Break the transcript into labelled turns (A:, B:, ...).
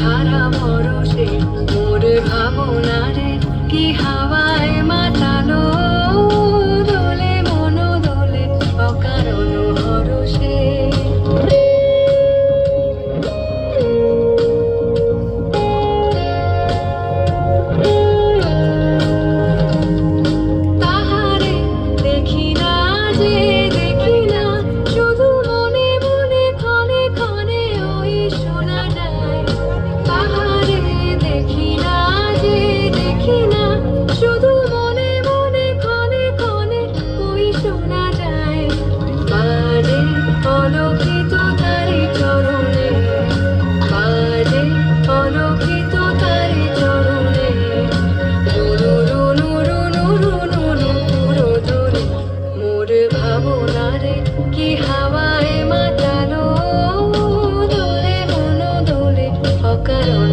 A: ধারা ভরসে মোর ভাবনারে কি হাওয়ায় মাতালো, দোলে মন দোলে অকারণ হরষে। তাহারে দেখি না যে দেখি না, শুধু মনে মনে ক্ষণে ক্ষণে ওই শোনা যায়। তাহারে দেখি না যে দেখি না, শুধু মনে মনে ক্ষণে ক্ষণে ওই শোনা যায়। বাজে অলৌকিত তারি চরণে, বাজে অলৌকিত তারি চরণে, মোর ভাবনারে কি হাওয়ায় মাতালো, দোলে মন দোলে অকারণ